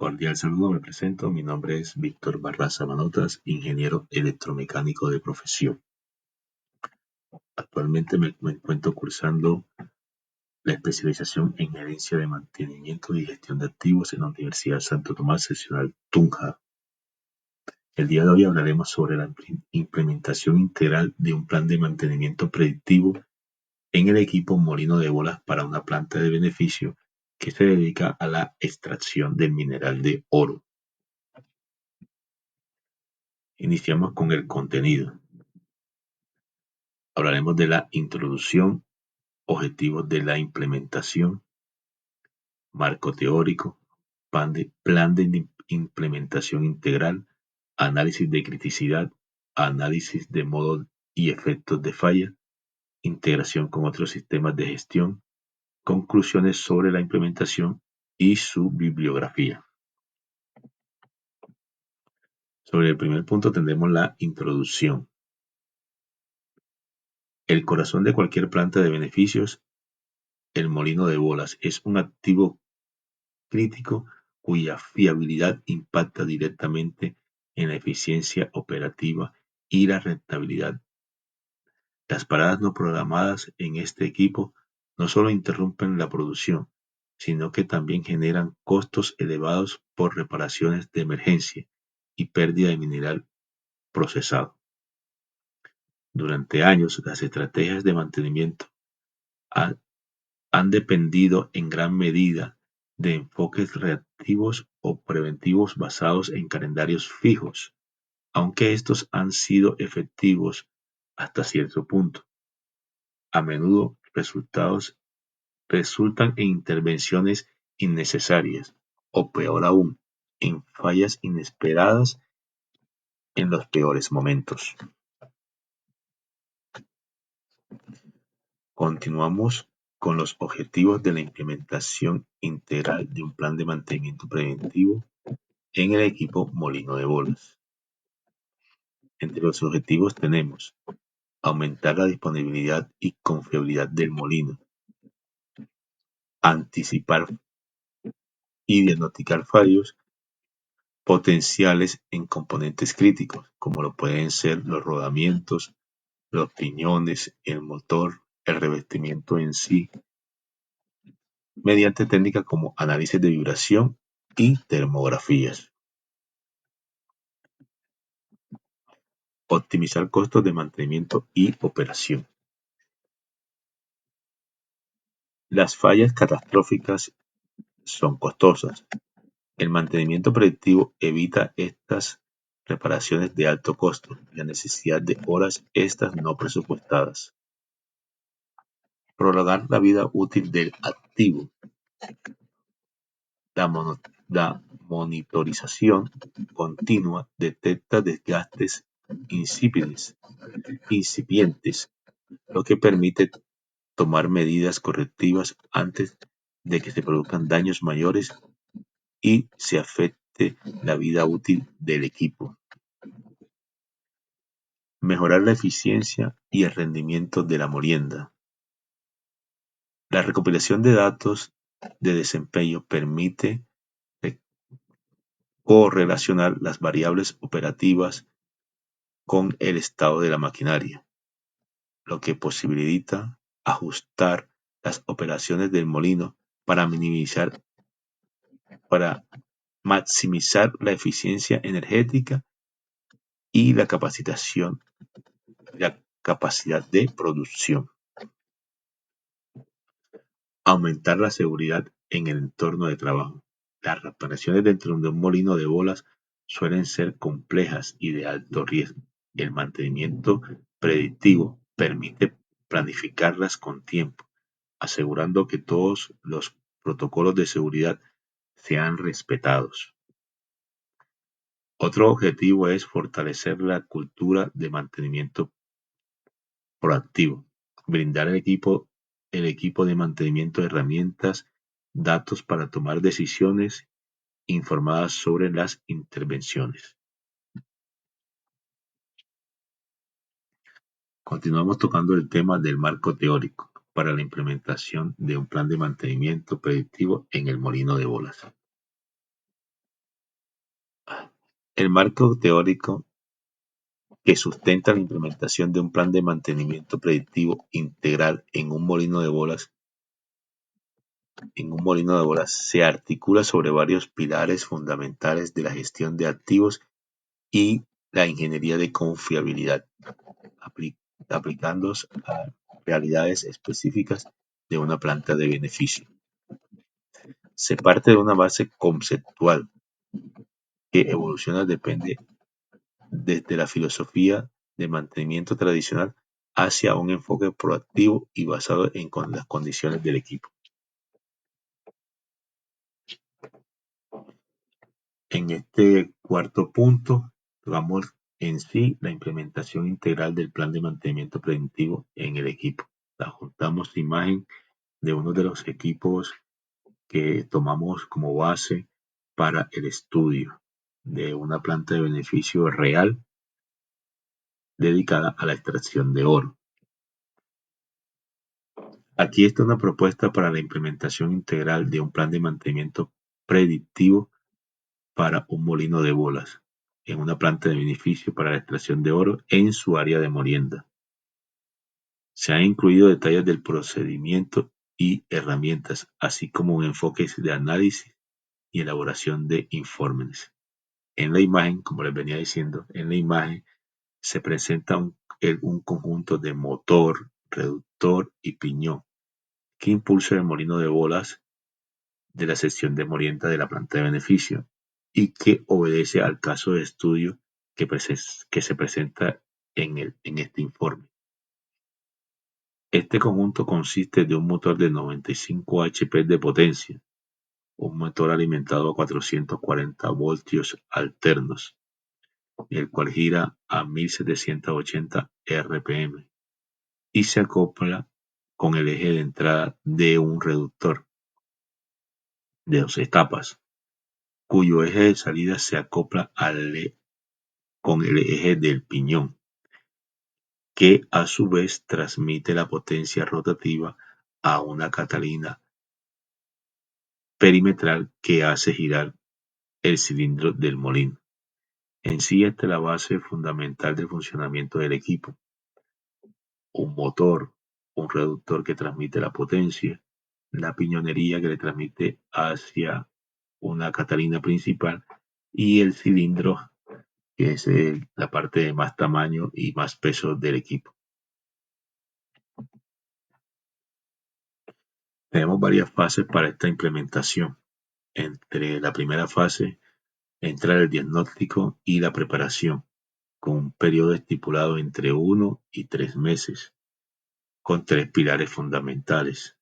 Cordial saludo, me presento. Mi nombre es Víctor Barraza Manotas, ingeniero electromecánico de profesión. Actualmente me encuentro cursando la especialización en gerencia de mantenimiento y gestión de activos en la Universidad Santo Tomás Seccional Tunja. El día de hoy hablaremos sobre la implementación integral de un plan de mantenimiento predictivo en el equipo molino de bolas para una planta de beneficio que se dedica a la extracción del mineral de oro. Iniciamos con el contenido. Hablaremos de la introducción, objetivos de la implementación, marco teórico, plan de implementación integral, análisis de criticidad, análisis de modos y efectos de falla, integración con otros sistemas de gestión, conclusiones sobre la implementación y su bibliografía. Sobre el primer punto tendremos la introducción. El corazón de cualquier planta de beneficios, el molino de bolas, es un activo crítico cuya fiabilidad impacta directamente en la eficiencia operativa y la rentabilidad. Las paradas no programadas en este equipo no solo interrumpen la producción, sino que también generan costos elevados por reparaciones de emergencia y pérdida de mineral procesado. Durante años, las estrategias de mantenimiento han han dependido en gran medida de enfoques reactivos o preventivos basados en calendarios fijos, aunque estos han sido efectivos hasta cierto punto. A menudo resultan en intervenciones innecesarias o peor aún, en fallas inesperadas en los peores momentos. Continuamos con los objetivos de la implementación integral de un plan de mantenimiento preventivo en el equipo molino de bolas. Entre los objetivos tenemos aumentar la disponibilidad y confiabilidad del molino, anticipar y diagnosticar fallos potenciales en componentes críticos, como lo pueden ser los rodamientos, los piñones, el motor, el revestimiento en sí, mediante técnicas como análisis de vibración y termografías. Optimizar costos de mantenimiento y operación. Las fallas catastróficas son costosas. El mantenimiento predictivo evita estas reparaciones de alto costo y la necesidad de horas extras no presupuestadas. Prolongar la vida útil del activo. La monitorización continua detecta desgastes incipientes, lo que permite tomar medidas correctivas antes de que se produzcan daños mayores y se afecte la vida útil del equipo. Mejorar la eficiencia y el rendimiento de la molienda. La recopilación de datos de desempeño permite correlacionar las variables operativas con el estado de la maquinaria, lo que posibilita ajustar las operaciones del molino para maximizar la eficiencia energética y la capacidad de producción. Aumentar la seguridad en el entorno de trabajo. Las reparaciones dentro de un molino de bolas suelen ser complejas y de alto riesgo. El mantenimiento predictivo permite planificarlas con tiempo, asegurando que todos los protocolos de seguridad sean respetados. Otro objetivo es fortalecer la cultura de mantenimiento proactivo, brindar el equipo de mantenimiento herramientas, datos para tomar decisiones informadas sobre las intervenciones. Continuamos tocando el tema del marco teórico para la implementación de un plan de mantenimiento predictivo en el molino de bolas. El marco teórico que sustenta la implementación de un plan de mantenimiento predictivo integral en un molino de bolas se articula sobre varios pilares fundamentales de la gestión de activos y la ingeniería de confiabilidad, apli- aplicándose a realidades específicas de una planta de beneficio. Se parte de una base conceptual que evoluciona depende desde la filosofía de mantenimiento tradicional hacia un enfoque proactivo y basado en las condiciones del equipo. En este cuarto punto, vamos en sí la implementación integral del plan de mantenimiento preventivo en el equipo. Juntamos imagen de uno de los equipos que tomamos como base para el estudio de una planta de beneficio real dedicada a la extracción de oro. Aquí está una propuesta para la implementación integral de un plan de mantenimiento predictivo para un molino de bolas en una planta de beneficio para la extracción de oro en su área de molienda. Se han incluido detalles del procedimiento y herramientas, así como un enfoque de análisis y elaboración de informes. En la imagen, como les venía diciendo, en la imagen se presenta un conjunto de motor, reductor y piñón que impulsa el molino de bolas de la sección de molienda de la planta de beneficio y que obedece al caso de estudio que se presenta en este informe. Este conjunto consiste de un motor de 95 HP de potencia, un motor alimentado a 440 voltios alternos, el cual gira a 1780 RPM y se acopla con el eje de entrada de un reductor de 2 etapas, cuyo eje de salida se acopla con el eje del piñón, que a su vez transmite la potencia rotativa a una catalina perimetral que hace girar el cilindro del molino. En sí, esta es la base fundamental del funcionamiento del equipo. Un motor, un reductor que transmite la potencia, la piñonería que le transmite hacia una catalina principal y el cilindro que es la parte de más tamaño y más peso del equipo. Tenemos varias fases para esta implementación. Entre la primera fase entra el diagnóstico y la preparación, con un periodo estipulado entre 1 y 3 meses, con 3 pilares fundamentales.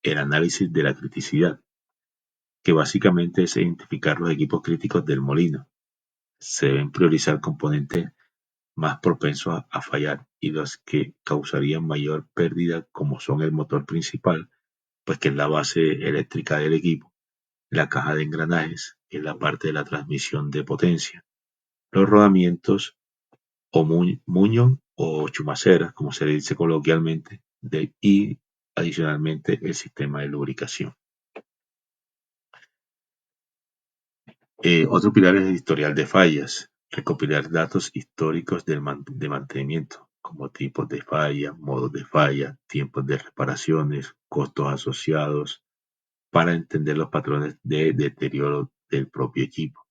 El análisis de la criticidad, que básicamente es identificar los equipos críticos del molino. Se deben priorizar componentes más propensos a fallar y los que causarían mayor pérdida, como son el motor principal, pues que es la base eléctrica del equipo, la caja de engranajes, que es la parte de la transmisión de potencia, los rodamientos o muñón o chumaceras, como se le dice coloquialmente, y adicionalmente el sistema de lubricación. Otro pilar es el historial de fallas, recopilar datos históricos de mantenimiento, como tipos de falla, modos de falla, tiempos de reparaciones, costos asociados, para entender los patrones de deterioro del propio equipo.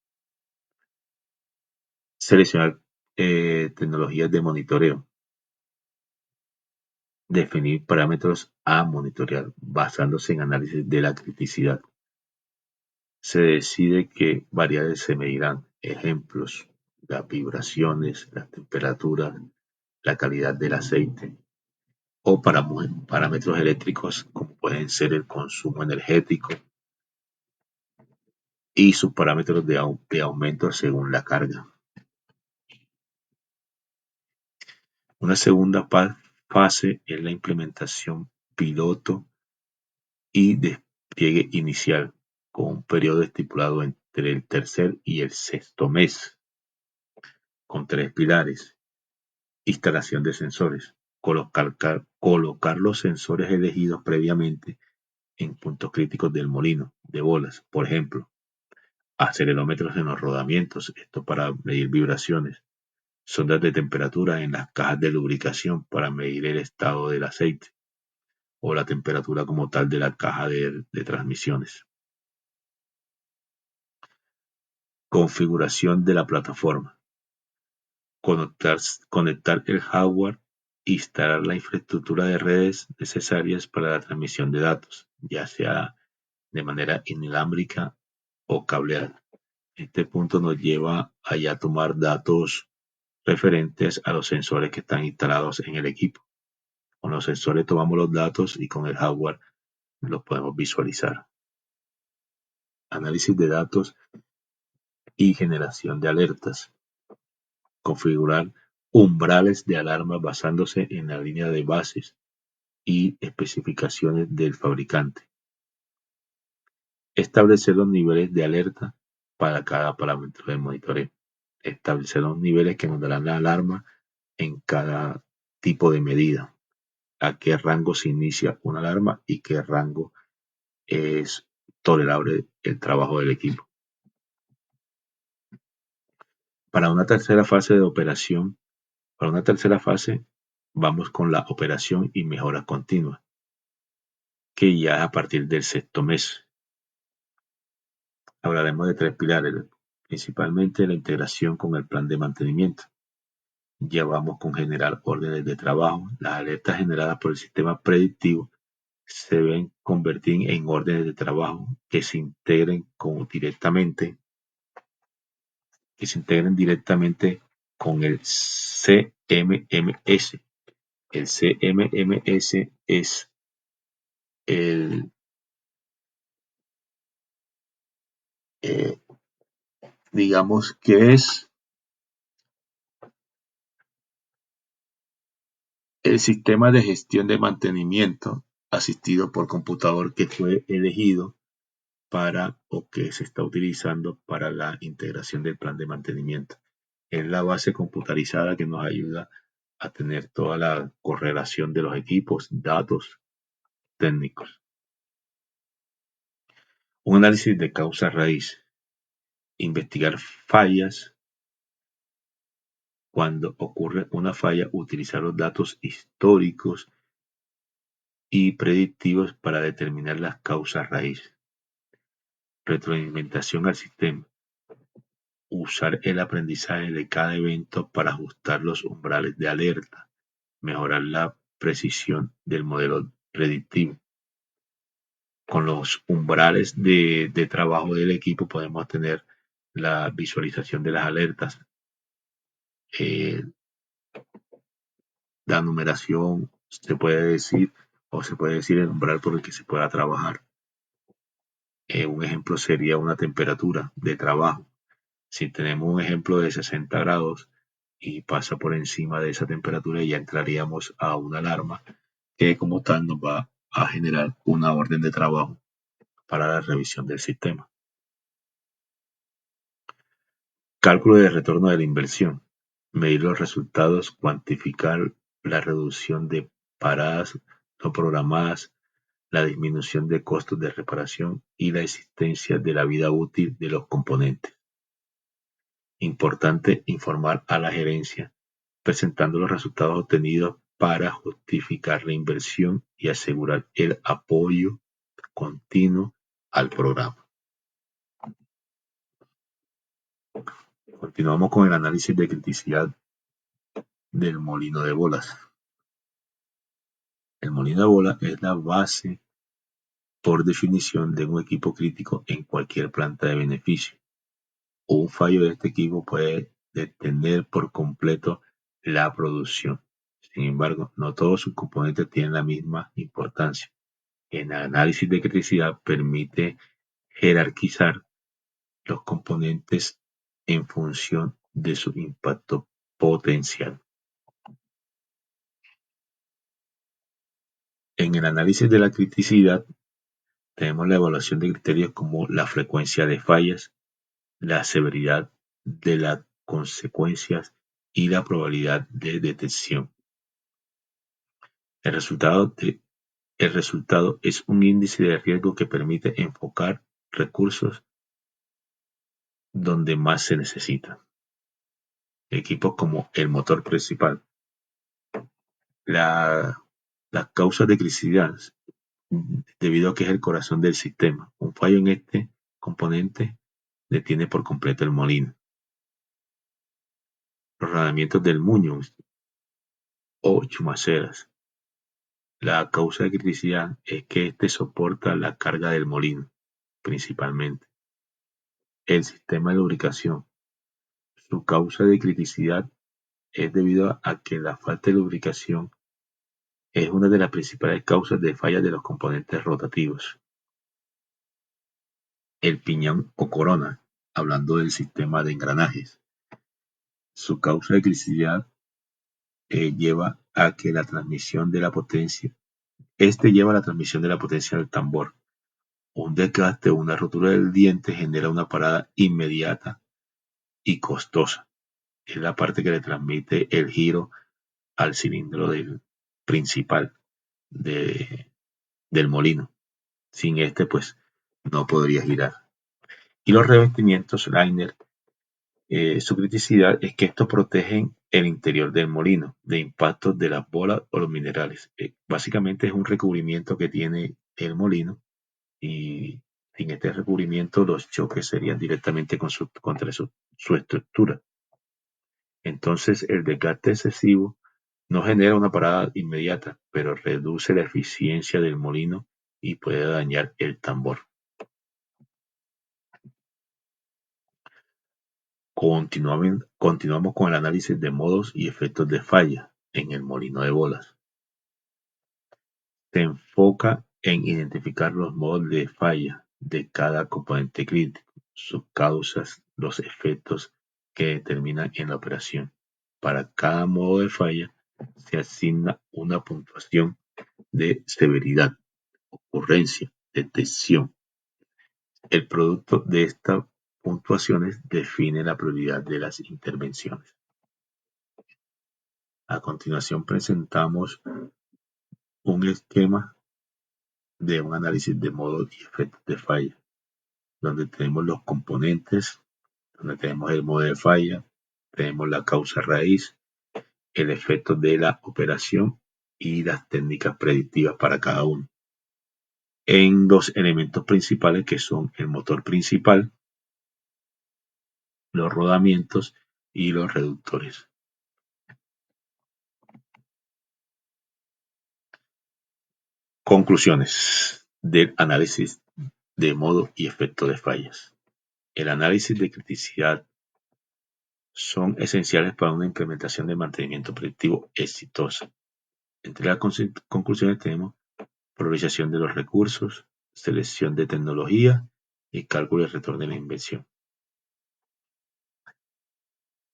Seleccionar tecnologías de monitoreo. Definir parámetros a monitorear basándose en análisis de la criticidad. Se decide qué variables se medirán. Ejemplos: las vibraciones, las temperaturas, la calidad del aceite o parámetros eléctricos como pueden ser el consumo energético y sus parámetros de aumento según la carga. Una segunda fase es la implementación piloto y despliegue inicial, con un periodo estipulado entre el tercer y el sexto mes, con 3 pilares. Instalación de sensores. Colocar los sensores elegidos previamente en puntos críticos del molino de bolas. Por ejemplo, acelerómetros en los rodamientos, esto para medir vibraciones, sondas de temperatura en las cajas de lubricación para medir el estado del aceite o la temperatura como tal de la caja de transmisiones. Configuración de la plataforma. Conectar, conectar el hardware, instalar la infraestructura de redes necesarias para la transmisión de datos, ya sea de manera inalámbrica o cableada. Este punto nos lleva a ya tomar datos referentes a los sensores que están instalados en el equipo. Con los sensores tomamos los datos y con el hardware los podemos visualizar. Análisis de datos y generación de alertas. Configurar umbrales de alarma basándose en la línea de bases y especificaciones del fabricante. Establecer los niveles de alerta para cada parámetro de monitoreo. Establecer los niveles que nos darán la alarma en cada tipo de medida. A qué rango se inicia una alarma y qué rango es tolerable el trabajo del equipo. Para una tercera fase de operación, para una tercera fase, vamos con la operación y mejora continua, que ya es a partir del sexto mes. Hablaremos de tres pilares, principalmente la integración con el plan de mantenimiento. Ya vamos con generar órdenes de trabajo. Las alertas generadas por el sistema predictivo se deben convertir en órdenes de trabajo que se integren directamente con el CMMS. El CMMS es el, eh, digamos que es el sistema de gestión de mantenimiento asistido por computador que fue elegido para o que se está utilizando para la integración del plan de mantenimiento. Es la base computarizada que nos ayuda a tener toda la correlación de los equipos, datos técnicos. Un análisis de causa raíz. Investigar fallas. Cuando ocurre una falla, utilizar los datos históricos y predictivos para determinar las causas raíz. Retroalimentación al sistema. Usar el aprendizaje de cada evento para ajustar los umbrales de alerta. Mejorar la precisión del modelo predictivo. Con los umbrales de trabajo del equipo podemos tener la visualización de las alertas, eh, la numeración, se puede decir, o se puede decir el umbral por el que se pueda trabajar. Un ejemplo sería una temperatura de trabajo. Si tenemos un ejemplo de 60 grados y pasa por encima de esa temperatura, ya entraríamos a una alarma que como tal nos va a generar una orden de trabajo para la revisión del sistema. Cálculo de retorno de la inversión. Medir los resultados, cuantificar la reducción de paradas no programadas, la disminución de costos de reparación y la existencia de la vida útil de los componentes. Importante informar a la gerencia presentando los resultados obtenidos para justificar la inversión y asegurar el apoyo continuo al programa. Continuamos con el análisis de criticidad del molino de bolas. El molino de bolas es la base por definición de un equipo crítico en cualquier planta de beneficio. Un fallo de este equipo puede detener por completo la producción. Sin embargo, no todos sus componentes tienen la misma importancia. El análisis de criticidad permite jerarquizar los componentes en función de su impacto potencial. En el análisis de la criticidad tenemos la evaluación de criterios como la frecuencia de fallas, la severidad de las consecuencias y la probabilidad de detección. El resultado es un índice de riesgo que permite enfocar recursos donde más se necesita. Equipos como el motor principal. La, las causas de criticidad, debido a que es el corazón del sistema. Un fallo en este componente detiene por completo el molino. Los rodamientos del muño o chumaceras. La causa de criticidad es que este soporta la carga del molino, principalmente. El sistema de lubricación. Su causa de criticidad es debido a que la falta de lubricación es una de las principales causas de falla de los componentes rotativos. El piñón o corona, hablando del sistema de engranajes. Su causa de criticidad lleva a que la transmisión de la potencia, lleva la transmisión de la potencia al tambor. Un desgaste o una rotura del diente genera una parada inmediata y costosa. Es la parte que le transmite el giro al cilindro principal de, del molino. Sin este, pues, no podría girar. Y los revestimientos liner, su criticidad es que estos protegen el interior del molino de impactos de las bolas o los minerales. Básicamente es un recubrimiento que tiene el molino y sin este recubrimiento los choques serían directamente contra su estructura. Entonces el desgaste excesivo no genera una parada inmediata, pero reduce la eficiencia del molino y puede dañar el tambor. Continuamos con el análisis de modos y efectos de falla en el molino de bolas. Se enfoca en identificar los modos de falla de cada componente crítico, sus causas, los efectos que determinan en la operación. Para cada modo de falla se asigna una puntuación de severidad, ocurrencia, detección. El producto de estas puntuaciones define la prioridad de las intervenciones. A continuación presentamos un esquema de un análisis de modos y efectos de falla, donde tenemos los componentes, donde tenemos el modo de falla, tenemos la causa raíz, el efecto de la operación y las técnicas predictivas para cada uno. En dos elementos principales que son el motor principal, los rodamientos y los reductores. Conclusiones del análisis de modo y efecto de fallas. El análisis de criticidad son esenciales para una implementación de mantenimiento predictivo exitosa. Entre las conclusiones tenemos priorización de los recursos, selección de tecnología y cálculo de retorno de la inversión.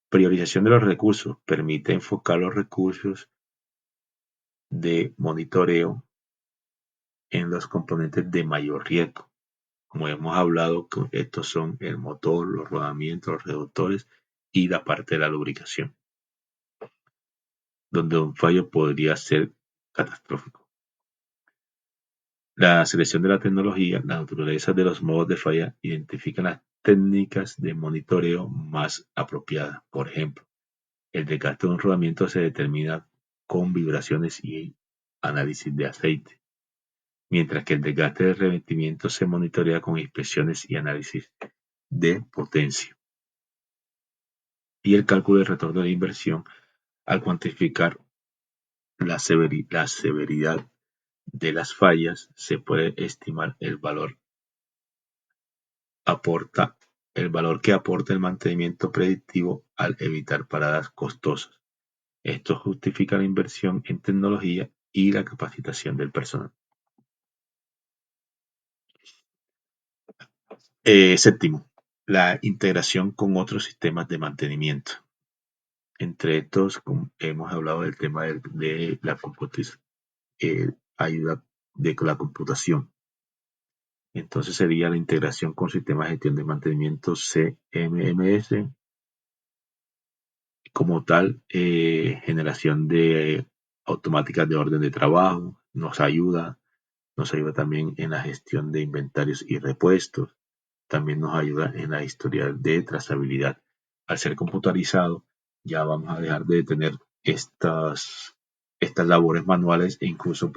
Priorización de los recursos permite enfocar los recursos de monitoreo en los componentes de mayor riesgo. Como hemos hablado, estos son el motor, los rodamientos, los reductores y la parte de la lubricación, donde un fallo podría ser catastrófico. La selección de la tecnología, la naturaleza de los modos de falla identifican las técnicas de monitoreo más apropiadas. Por ejemplo, el desgaste de un rodamiento se determina con vibraciones y análisis de aceite, mientras que el desgaste del revestimiento se monitorea con inspecciones y análisis de potencia. Y el cálculo de retorno de inversión, al cuantificar la severidad de las fallas, se puede estimar el valor que aporta el mantenimiento predictivo al evitar paradas costosas. Esto justifica la inversión en tecnología y la capacitación del personal. Séptimo, la integración con otros sistemas de mantenimiento. Entre estos, hemos hablado del tema de la ayuda de la computación. Entonces sería la integración con sistemas de gestión de mantenimiento CMMS, como tal, generación de automáticas de orden de trabajo, nos ayuda también en la gestión de inventarios y repuestos, también nos ayuda en la historial de trazabilidad. Al ser computarizado, ya vamos a dejar de tener estas labores manuales e incluso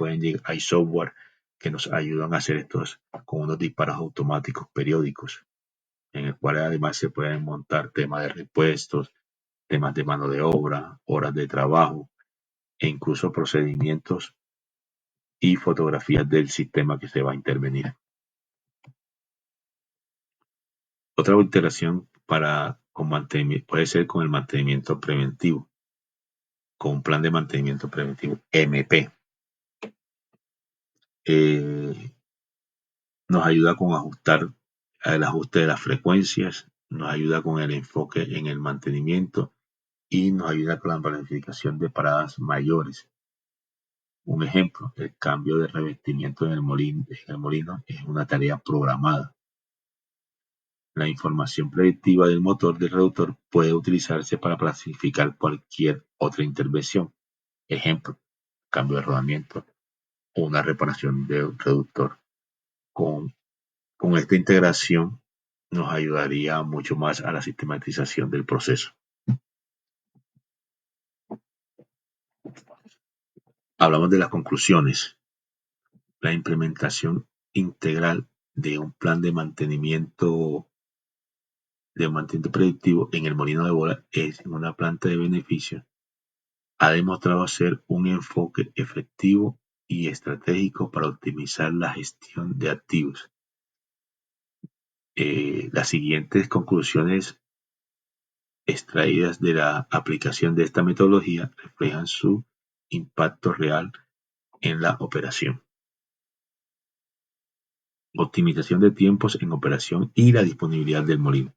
hay software que nos ayudan a hacer estos con unos disparos automáticos periódicos, en el cual además se pueden montar temas de repuestos, temas de mano de obra, horas de trabajo e incluso procedimientos y fotografías del sistema que se va a intervenir. Otra alteración puede ser con el mantenimiento preventivo, con un plan de mantenimiento preventivo MP. Eh, Nos ayuda con ajustar el ajuste de las frecuencias, nos ayuda con el enfoque en el mantenimiento y nos ayuda con la planificación de paradas mayores. Un ejemplo, el cambio de revestimiento en el molino es una tarea programada. La información predictiva del motor del reductor puede utilizarse para clasificar cualquier otra intervención. Ejemplo, cambio de rodamiento o una reparación del reductor. Con, con esta integración nos ayudaría mucho más a la sistematización del proceso. Hablamos de las conclusiones. La implementación integral de un plan de mantenimiento predictivo en el molino de bola es en una planta de beneficio ha demostrado ser un enfoque efectivo y estratégico para optimizar la gestión de activos. Las siguientes conclusiones extraídas de la aplicación de esta metodología reflejan su impacto real en la operación. Optimización de tiempos en operación y la disponibilidad del molino.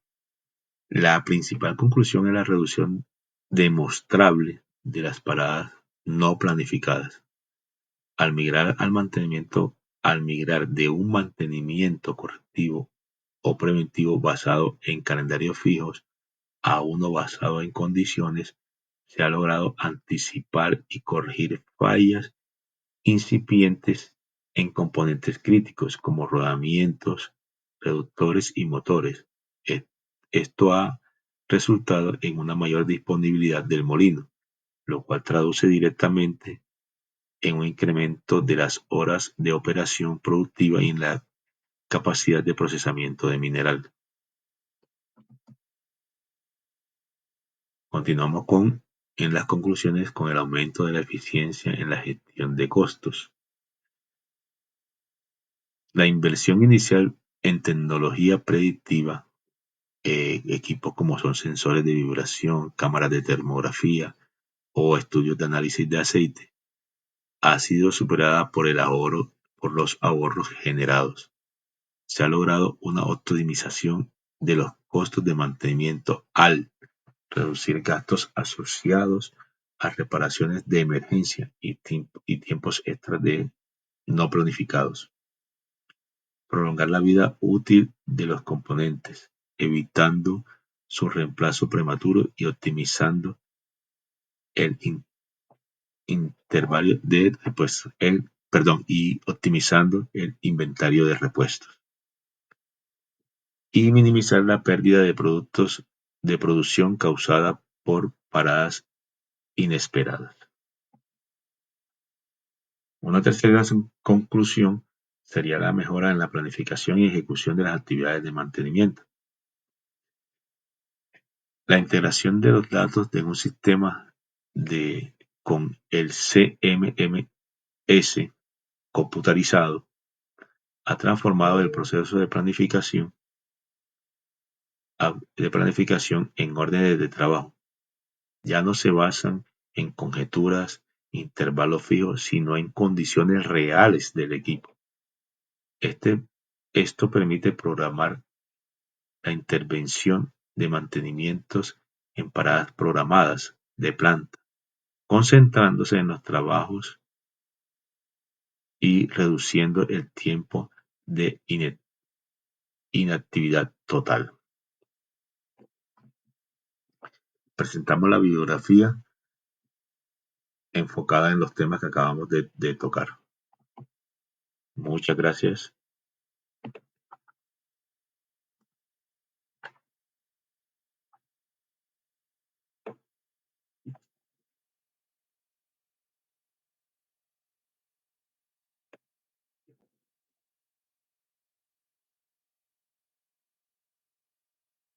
La principal conclusión es la reducción demostrable de las paradas no planificadas. Al migrar de un mantenimiento correctivo o preventivo basado en calendarios fijos a uno basado en condiciones, se ha logrado anticipar y corregir fallas incipientes en componentes críticos como rodamientos, reductores y motores. E- Esto ha resultado en una mayor disponibilidad del molino, lo cual traduce directamente en un incremento de las horas de operación productiva y en la capacidad de procesamiento de mineral. Continuamos en las conclusiones con el aumento de la eficiencia en la gestión de costos. La inversión inicial en tecnología predictiva, equipos como son sensores de vibración, cámaras de termografía o estudios de análisis de aceite, ha sido superada por los ahorros generados. Se ha logrado una optimización de los costos de mantenimiento al reducir gastos asociados a reparaciones de emergencia y tiempos extras de no planificados. Prolongar la vida útil de los componentes, evitando su reemplazo prematuro y optimizando el intervalo de repuestos, y optimizando el inventario de repuestos y minimizar la pérdida de productos de producción causada por paradas inesperadas. Una tercera conclusión sería la mejora en la planificación y ejecución de las actividades de mantenimiento. La integración de los datos de un sistema con el CMMS computarizado ha transformado el proceso de planificación en órdenes de trabajo. Ya no se basan en conjeturas, intervalos fijos, sino en condiciones reales del equipo. Esto permite programar la intervención de mantenimientos en paradas programadas de planta, concentrándose en los trabajos y reduciendo el tiempo de inactividad total. Presentamos la bibliografía enfocada en los temas que acabamos de tocar. Muchas gracias.